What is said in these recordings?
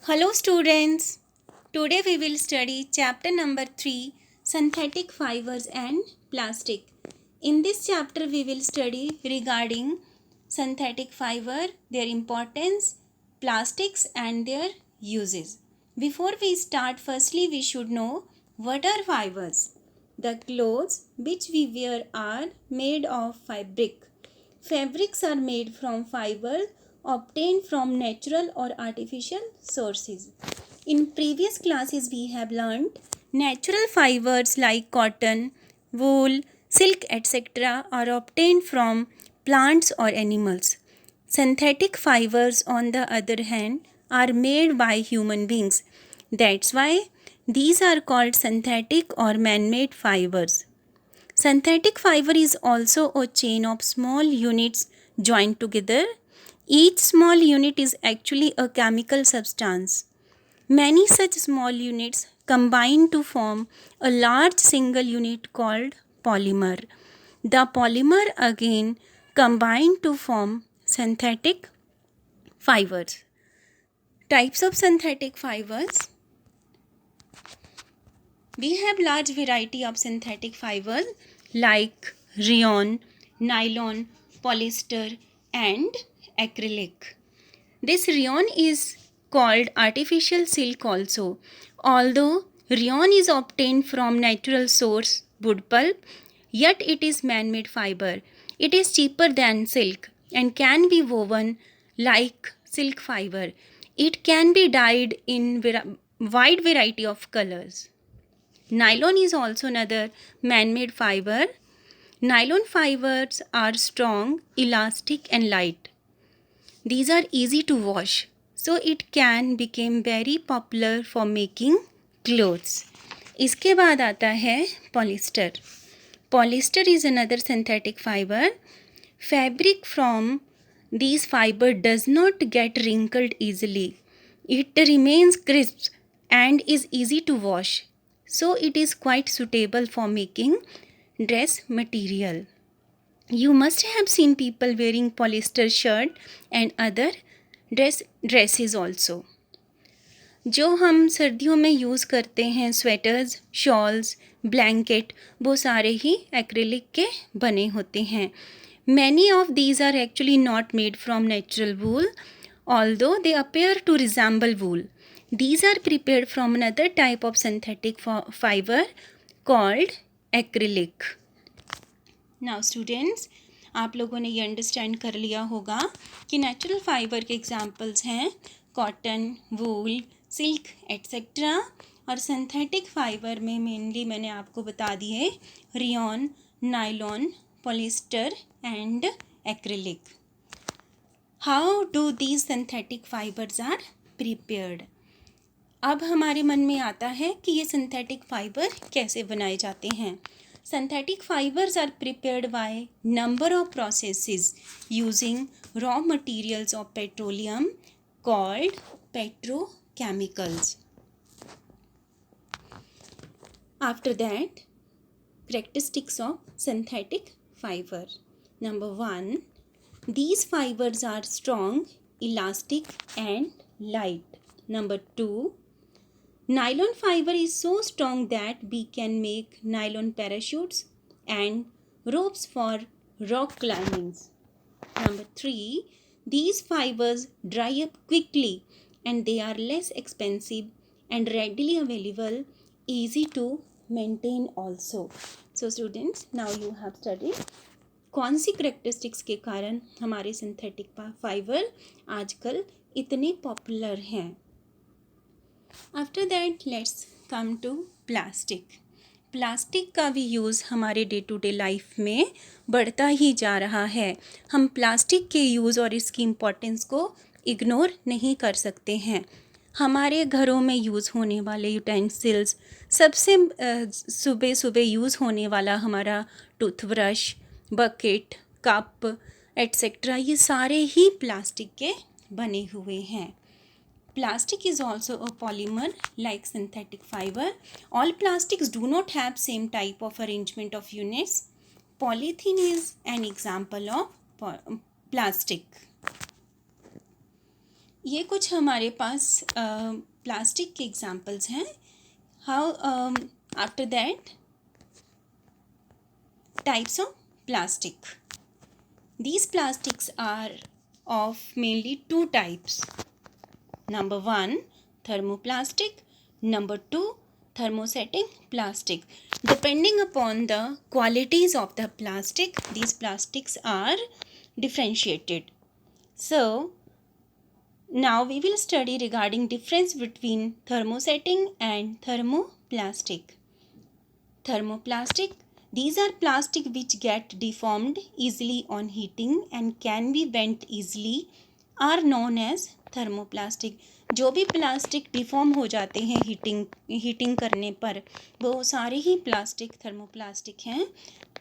Hello students. Today we will study chapter number 3, synthetic fibers and plastic. In this chapter we will study regarding synthetic fiber, their importance, plastics and their uses. Before we start, firstly we should know what are fibers. The clothes which we wear are made of fabric. Fabrics are made from fiber obtained from natural or artificial sources. In previous classes, we have learned natural fibers like cotton, wool, silk, etc. are obtained from plants or animals. Synthetic fibers, on the other hand, are made by human beings. That's why these are called synthetic or man made fibers. Synthetic fiber is also a chain of small units joined together. Each small unit is actually a chemical substance. Many such small units combine to form a large single unit called polymer. The polymer again combine to form synthetic fibers. Types of synthetic fibers. We have large variety of synthetic fibers like rayon, nylon, polyester and acrylic. This rayon is called artificial silk also. Although rayon is obtained from natural source wood pulp, yet it is man-made fiber. It is cheaper than silk and can be woven like silk fiber. It can be dyed in wide variety of colors. Nylon is also another man-made fiber. Nylon fibers are strong, elastic and light. These are easy to wash, so it can become very popular for making clothes. इसके बाद आता है polyester. Polyester is another synthetic fiber. Fabric from these fiber does not get wrinkled easily. It remains crisp and is easy to wash. So it is quite suitable for making dress material. You must have seen people wearing polyester shirt and other dresses also. जो हम सर्दियों में use करते हैं sweaters, shawls, blanket, वो सारे ही acrylic के बने होते हैं. Many of these are actually not made from natural wool, although they appear to resemble wool. These are prepared from another type of synthetic fiber called acrylic. Now students, आप लोगों ने ये अंडरस्टैंड कर लिया होगा कि नेचुरल फाइबर के examples हैं कॉटन, वूल, सिल्क एट्सेट्रा और सिंथेटिक फाइबर में मेनली मैंने आपको बता दिए rayon, nylon, polyester and acrylic. How do these synthetic fibres are prepared. अब हमारे मन में आता है कि ये सिंथेटिक फाइबर कैसे बनाए जाते हैं. Synthetic fibers are prepared by number of processes using raw materials of petroleum called petrochemicals. After that, characteristics of synthetic fiber. Number 1, these fibers are strong, elastic and light. Number 2, nylon fiber is so strong that we can make nylon parachutes and ropes for rock climbing. Number 3, these fibers dry up quickly and they are less expensive and readily available, easy to maintain also. So students, now you have studied कौन सी characteristics के कारण हमारे synthetic fiber आजकल इतने popular हैं. After that, let's come to plastic. Plastic का भी use हमारे डे टू डे लाइफ में बढ़ता ही जा रहा है. हम प्लास्टिक के यूज़ और इसकी इम्पोर्टेंस को इग्नोर नहीं कर सकते हैं. हमारे घरों में यूज़ होने वाले यूटेंसिल्स, सबसे सुबह सुबह यूज़ होने वाला हमारा टूथब्रश, बकेट, कप एट्सेट्रा, ये सारे ही प्लास्टिक के बने हुए हैं. Plastic is also a polymer like synthetic fiber. All plastics do not have same type of arrangement of units. Polythene is an example of plastic. ये कुछ हमारे पास प्लास्टिक के एग्जाम्पल्स हैं. How after that, types of plastic. These plastics are of mainly two types. Number 1, thermoplastic. Number 2, thermosetting plastic. Depending upon the qualities of the plastic, these plastics are differentiated. So now we will study regarding difference between thermosetting and thermoplastic. Thermoplastic, these are plastic which get deformed easily on heating and can be bent easily, are known as thermoplastic. जो भी plastic deform हो जाते हैं heating करने पर, वो सारे ही plastic thermoplastic हैं.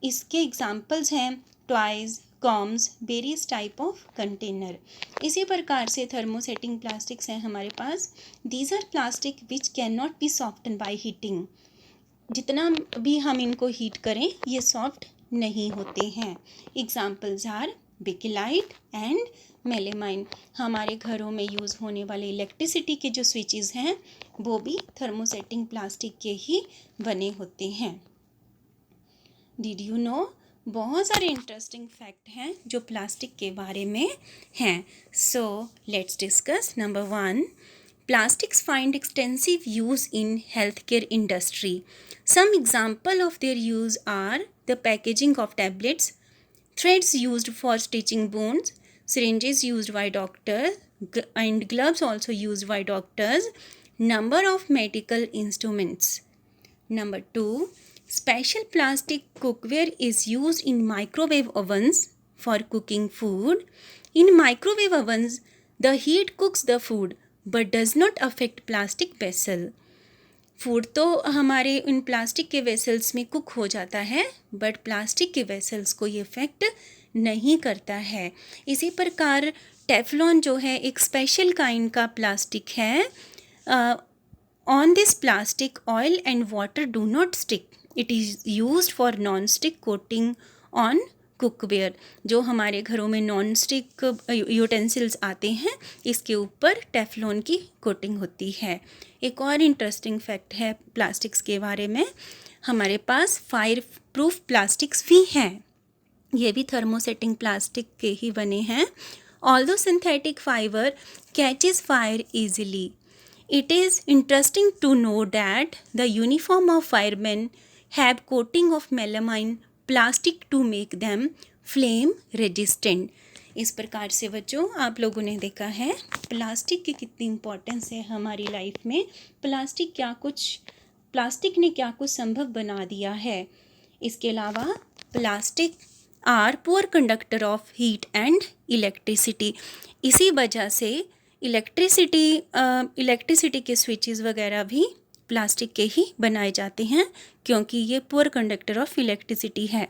इसके एग्जाम्पल्स हैं toys, combs, various type of container. इसी प्रकार से थर्मोसेटिंग प्लास्टिक्स हैं हमारे पास. These are plastic which can not be soften by heating. जितना भी हम इनको हीट करें ये सॉफ्ट नहीं होते हैं. Examples are bakelite and melamine. हमारे घरों में यूज़ होने वाले इलेक्ट्रिसिटी के जो स्विचेस हैं वो भी थर्मोसेटिंग प्लास्टिक के ही बने होते हैं. डिड यू नो, बहुत सारे इंटरेस्टिंग फैक्ट हैं जो प्लास्टिक के बारे में हैं. So let's discuss. Number 1, plastics find extensive use in healthcare industry. Some example of their use are the packaging of tablets, threads used for stitching wounds, syringes used by doctors, and gloves also used by doctors. Number of medical instruments. Number 2, special plastic cookware is used in microwave ovens for cooking food. In microwave ovens, the heat cooks the food but does not affect plastic vessel. Food तो हमारे इन plastic के vessels में cook हो जाता है but plastic के vessels को ये इफेक्ट नहीं करता है. इसी प्रकार टेफलॉन जो है एक स्पेशल काइंड का प्लास्टिक है. On this plastic oil and water do not stick. It is used for non stick coating on cookware. जो हमारे घरों में नॉन स्टिक यूटेंसिल्स आते हैं इसके ऊपर टेफलॉन की कोटिंग होती है. एक और इंटरेस्टिंग फैक्ट है प्लास्टिक्स के बारे में, हमारे पास फायर प्रूफ प्लास्टिक्स भी हैं. ये भी थर्मोसेटिंग प्लास्टिक के ही बने हैं. Although synthetic fibre catches fire easily. It is interesting to know that the uniform of fireman have coating of melamine plastic to make them flame resistant. इस प्रकार से बच्चों आप लोगों ने देखा है प्लास्टिक की कितनी इम्पोर्टेंस है हमारी लाइफ में. प्लास्टिक ने क्या कुछ संभव बना दिया है. इसके अलावा plastic are poor conductor of heat and electricity. इसी वजह से इलेक्ट्रिसिटी के स्विचेस वगैरह भी प्लास्टिक के ही बनाए जाते हैं क्योंकि ये पुअर कंडक्टर ऑफ इलेक्ट्रिसिटी है.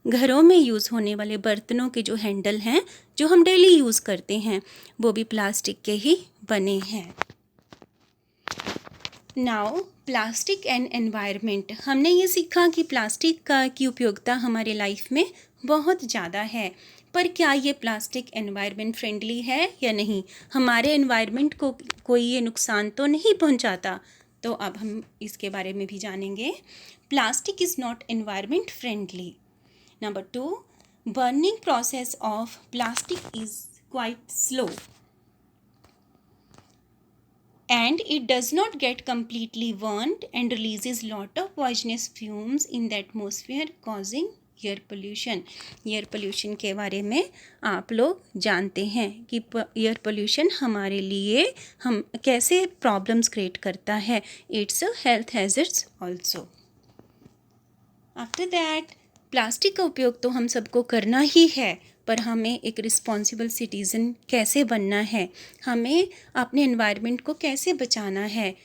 घरों में यूज़ होने वाले बर्तनों के जो हैंडल हैं जो हम डेली यूज़ करते हैं वो भी प्लास्टिक के ही बने हैं. Now plastic and environment. हमने ये सीखा कि प्लास्टिक की उपयोगिता हमारे लाइफ में बहुत ज़्यादा है, पर क्या ये प्लास्टिक एनवायरनमेंट फ्रेंडली है या नहीं, हमारे एनवायरनमेंट को कोई ये नुकसान तो नहीं पहुंचाता. तो अब हम इसके बारे में भी जानेंगे. Plastic is not environment friendly. Number 2, burning process of plastic is quite slow and it does not get completely burnt and releases lot of poisonous fumes in the atmosphere causing air pollution. Air pollution के बारे में आप लोग जानते हैं कि air pollution हमारे लिए हम कैसे प्रॉब्लम्स क्रिएट करता है. It's a health hazards also. After that plastic का उपयोग तो हम सबको करना ही है पर हमें एक रिस्पॉन्सिबल सिटीज़न कैसे बनना है, हमें अपने एनवायरनमेंट को कैसे बचाना है.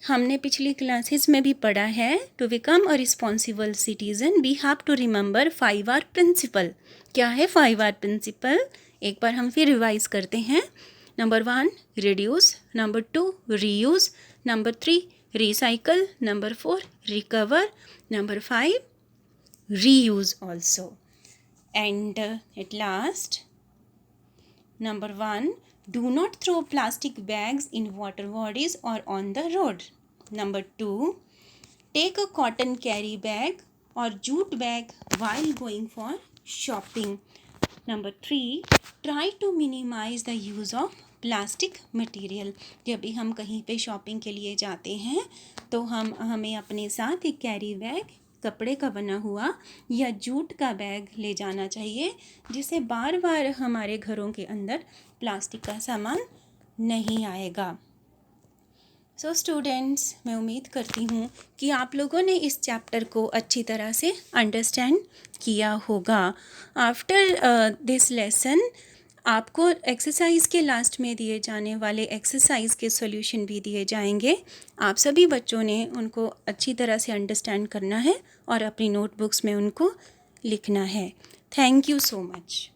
हमने पिछली क्लासेस में भी पढ़ा है to become a responsible citizen we have to remember 5R principle. क्या है 5R प्रिंसिपल, एक बार हम फिर रिवाइज करते हैं. Number 1 reduce, number 2 reuse, number 3 recycle, number 4 recover, number 5 reuse also, and at last number 1 Do not throw plastic bags in water bodies or on the road. Number 2, take a cotton carry bag or jute bag while going for shopping. Number 3, try to minimize the use of plastic material. जब भी हम कहीं पे shopping के लिए जाते हैं तो हमें अपने साथ एक कैरी बैग, कपड़े का बना हुआ या जूट का बैग ले जाना चाहिए, जिससे बार बार हमारे घरों के अंदर प्लास्टिक का सामान नहीं आएगा. सो स्टूडेंट्स, मैं उम्मीद करती हूँ कि आप लोगों ने इस चैप्टर को अच्छी तरह से अंडरस्टैंड किया होगा. आफ्टर दिस लेसन आपको एक्सरसाइज के लास्ट में दिए जाने वाले एक्सरसाइज के सॉल्यूशन भी दिए जाएंगे. आप सभी बच्चों ने उनको अच्छी तरह से अंडरस्टैंड करना है और अपनी नोटबुक्स में उनको लिखना है. Thank you so much.